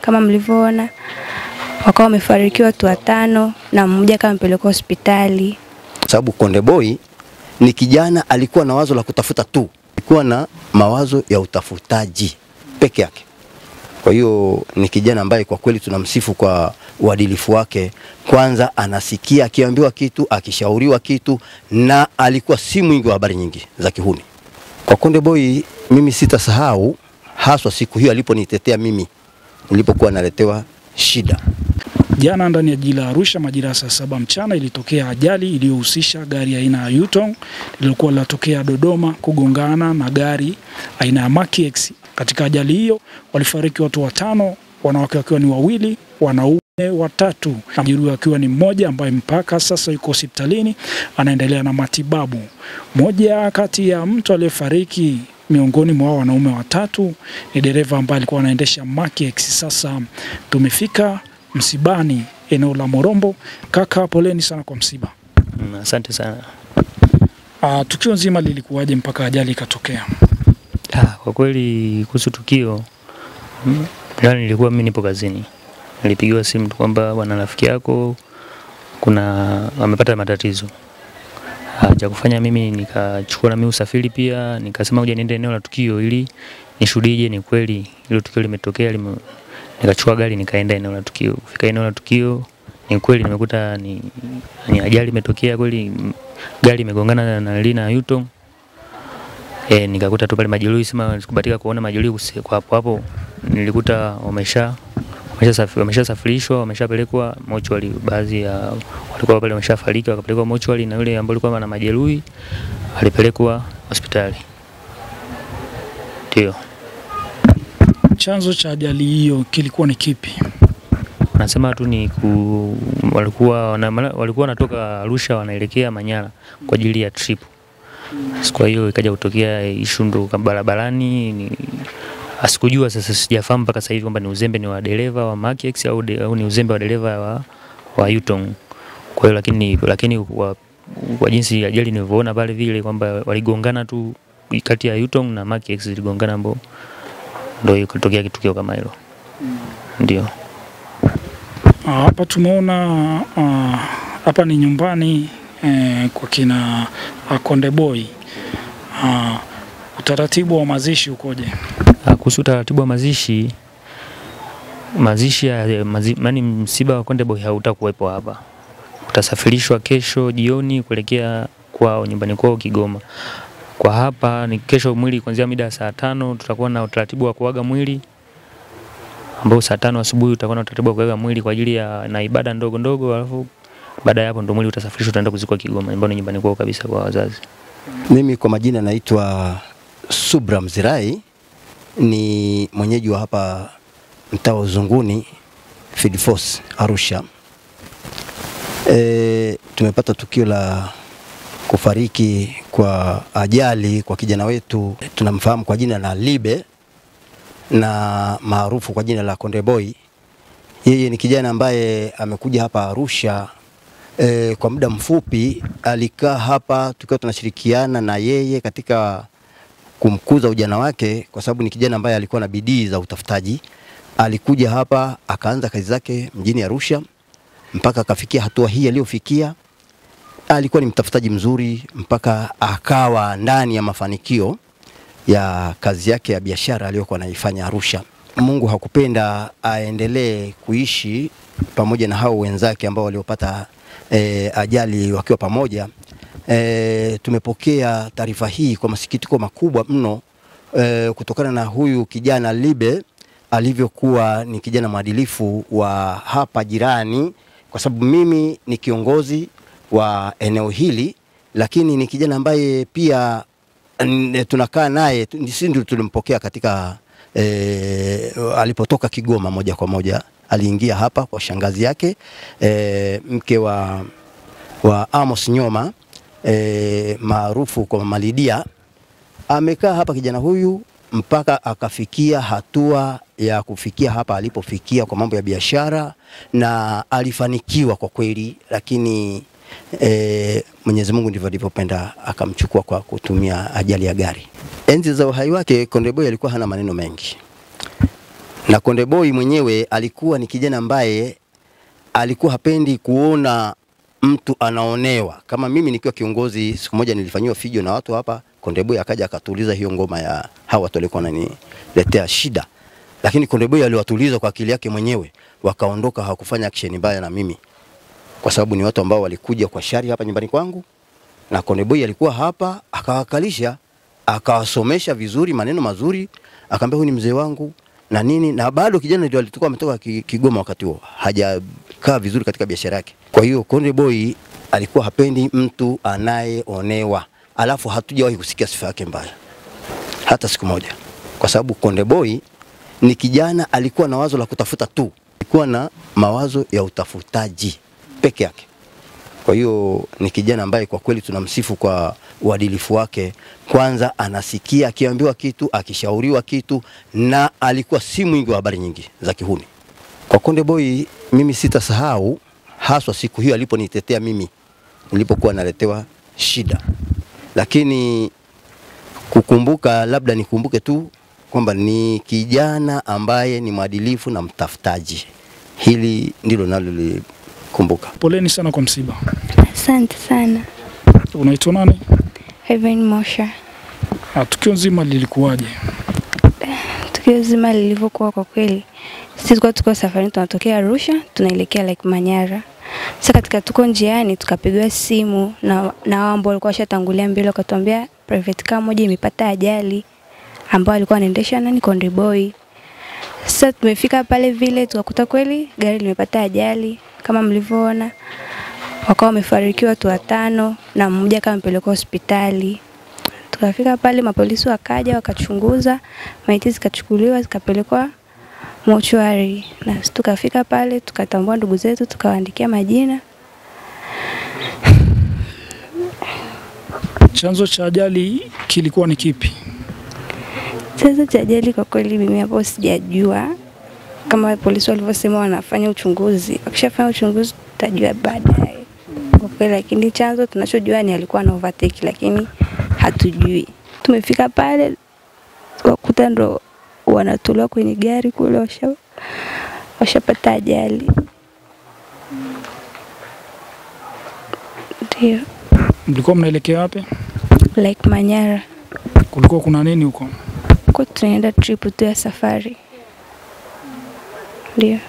kama mlivyoona. Wakawa wamefarikiwa watu 5 na mmoja kama mpelekwa hospitali. Sababu Konde Boy ni kijana alikuwa na wazo la kutafuta tu. Alikuwa na mawazo ya utafutaji peke yake. Kwa hiyo ni kijana ambaye kwa kweli tunamsifu kwa uadilifu wake. Kwanza anasikia akiambiwa kitu, akishauriwa kitu, na alikuwa si mwingi wa habari nyingi za kihuni. Kwa Konde Boy mimi sitasahau haswa siku hiyo aliponitetea mimi nilipokuwa naletewa shida. Jana ndani ya jiji la Arusha majira saa 7 mchana ilitokea ajali iliyohusisha gari aina ya Yutong lililokuwa linatokea Dodoma kugongana na gari aina ya Mark X. Katika ajali hiyo walifariki watu 5, wanawake wakiwa ni 2, wanaume 3, na mjeruhi akiwa ni mmoja ambaye mpaka sasa yuko hospitalini anaendelea na matibabu. Moja kati ya mtu aliyefariki miongoni mwa wanaume 3 ni dereva ambaye alikuwa anaendesha Mark X. Sasa tumefika msibani eneo la Morombo. Kaka, poleni sana kwa msiba. Asante sana. Tukio nzima lilikuwaje mpaka ajali ikatokea? Kwa kweli kuhusu tukio, jana nilikuwa mimi nipo kazini. Nilipigiwa simu kwamba bwana rafiki yako amepata matatizo. Cha kufanya mimi nikachukua na mimi usafiri pia, nikasema ngoja niende eneo la tukio ili nishuhudie ni kweli hilo tukio limetokea. Nikachukua gari nikaenda eneo la tukio. Kufika eneo la tukio ni kweli nimekuta ni ajali imetokea kweli, gari imegongana na lina Yutong. Nikakuta tu pale majeruhi, sema sikubatika kuona majeruhi kwa hapo. Nilikuta wameshasafirishwa, wameshapelekwa mochwari. Baadhi ya walikuwa pale wameshafariki wakapelekwa mochwari, na yule ambaye alikuwa na majeruhi alipelekwa hospitali. Ndio. Chanzo cha ajali hiyo kilikuwa ni kipi? Nasema tu ni walikuwa wanatoka Arusha wanaelekea Manyara kwa ajili ya trip. Kwa hiyo ikaja kutokea ishundo barabarani. Asikujua, sasa sijafahamu mpaka sasa hivi kwamba ni uzembe ni wa dereva wa Mark X au ni uzembe wa dereva wa Yutong. Kwa hiyo lakini kwa jinsi ajali nilivyoona pale vile kwamba waligongana tu kati ya Yutong na Mark X, ziligongana ambapo ndio ikatokea kitukio kama hilo. Ndio. Hapa tumeona hapa ni nyumbani kwa kina Konde Boy. Utaratibu wa mazishi ukoje? Kuhusu utaratibu wa mazishi yaani msiba wa Konde Boy hautakuwepo hapa. Utasafirishwa kesho jioni kuelekea kwao nyumbani kwao Kigoma. Kwa hapa ni kesho mwili kuanzia mida saa 5 tutakuwa na utaratibu wa kuaga mwili, ambao saa 5 asubuhi tutakuwa na utaratibu wa kuaga mwili kwa ajili ya na ibada ndogo ndogo, alafu baada ya hapo ndo mwili utasafirishwa utaenda kuzikwa Kigoma nyumbani kwao kabisa kwa wazazi. Mimi kwa majina naitwa Subra Mzirai, ni mwenyeji wa hapa mtaa wa Uzunguni Field Force Arusha. Tumepata tukio la kufariki kwa ajali kwa kijana wetu tunamfahamu kwa jina la Libe na maarufu kwa jina la Konde Boy. Yeye ni kijana ambaye amekuja hapa Arusha kwa muda mfupi. Alikaa hapa tukiwa tunashirikiana na yeye katika kumkuza ujana wake, kwa sababu ni kijana ambaye alikuwa na bidii za utafutaji. Alikuja hapa akaanza kazi zake mjini Arusha mpaka akafikia hatua hii aliyofikia. Alikuwa ni mtafutaji mzuri mpaka akawa ndani ya mafanikio ya kazi yake ya biashara aliyokuwa anaifanya Arusha. Mungu hakupenda aendelee kuishi pamoja na hao wenzake ambao waliopata ajali wakiwa pamoja. Tumepokea taarifa hii kwa masikitiko makubwa mno kutokana na huyu kijana Libe alivyokuwa ni kijana mwadilifu wa hapa jirani, kwa sababu mimi ni kiongozi wa eneo hili, lakini ni kijana ambaye pia tunakaa naye, sisi ndio tulimpokea katika alipotoka Kigoma moja kwa moja. Aliingia hapa kwa shangazi yake, mke wa Amos Nyoma, maarufu kwa Mama Lidia. Amekaa hapa kijana huyu mpaka akafikia hatua ya kufikia hapa alipofikia kwa mambo ya biashara, na alifanikiwa kwa kweli, lakini Mwenyezi Mungu ndivyo alivyopenda akamchukua kwa kutumia ajali ya gari. Enzi za uhai wake Konde Boy alikuwa hana maneno mengi, Na Konde Boy mwenyewe alikuwa ni kijana ambaye alikuwa hapendi kuona mtu anaonewa. Kama mimi nikiwa kiongozi, siku moja nilifanyiwa fijo na watu hapa, Konde Boy akaja akatuliza hiyo ngoma ya hawa watu walikuwa wananiletea shida. Lakini Konde Boy aliwatuliza kwa akili yake mwenyewe, wakaondoka, hawakufanya action mbaya na mimi. Kwa sababu ni watu ambao walikuja kwa shari hapa nyumbani kwangu, na Konde Boy alikuwa hapa, akawakalisha, akawasomesha vizuri, maneno mazuri, akaambia huyu ni mzee wangu na nini, na bado kijana ndio alitoka ametoka Kigoma wakati huo, hajakaa vizuri katika biashara yake. Kwa hiyo Konde Boy alikuwa hapendi mtu anayeonewa, alafu hatujawahi kusikia sifa yake mbaya hata siku moja, kwa sababu Konde Boy ni kijana alikuwa na wazo la kutafuta tu, alikuwa na mawazo ya utafutaji peke yake. Kwa hiyo ni kijana ambaye kwa kweli tunamsifu kwa uadilifu wake. Kwanza anasikia akiambiwa kitu, akishauriwa kitu, na alikuwa si mwingi wa habari nyingi za kihuni. Kwa Konde Boy mimi sitasahau haswa siku hiyo aliponitetea mimi nilipokuwa naletewa shida. Lakini kukumbuka, labda nikumbuke tu kwamba ni kijana ambaye ni mwadilifu na mtafutaji. Hili ndilo nalolikumbuka. Poleni sana kwa msiba. Asante sana. Unaitwa nani? Heaven Mosha. Tukio nzima lilikuwaje? Tukio nzima lilivyokuwa kwa kweli, sisi tuko safari, tunatokea Arusha tunaelekea Lake Manyara. Sasa katika tuko njiani tukapigwa simu na wao ambao walikuwa washatangulia mbele, wakatuambia private car moja imepata ajali, ambao alikuwa anaendesha nani, Konde Boy. Sasa tumefika pale vile tukakuta kweli gari limepata ajali kama mlivyoona. Wakawa wamefariki watu 5 na mmoja kama mpelekwa hospitali. Tukafika pale, mapolisi wakaja wakachunguza, maiti zikachukuliwa zikapelekwa mortuary. Na tukafika pale tukatambua ndugu zetu, tukawaandikia majina. Chanzo cha ajali kilikuwa ni kipi? Chanzo cha ajali kwa kweli mimi hapo sijajua. Kama polisi walivyosema wanafanya uchunguzi, wakishafanya uchunguzi tutajua baadaye. Kwa kweli, lakini chanzo tunachojua ni alikuwa na overtake, lakini hatujui. Tumefika pale wakuta ndo wanatolewa kwenye gari kule, washapata ajali. Ndio. Mlikuwa mnaelekea wapi? Lake Manyara. Kulikuwa kuna nini huko? Kwa tunaenda trip tu ya safari. Ndio.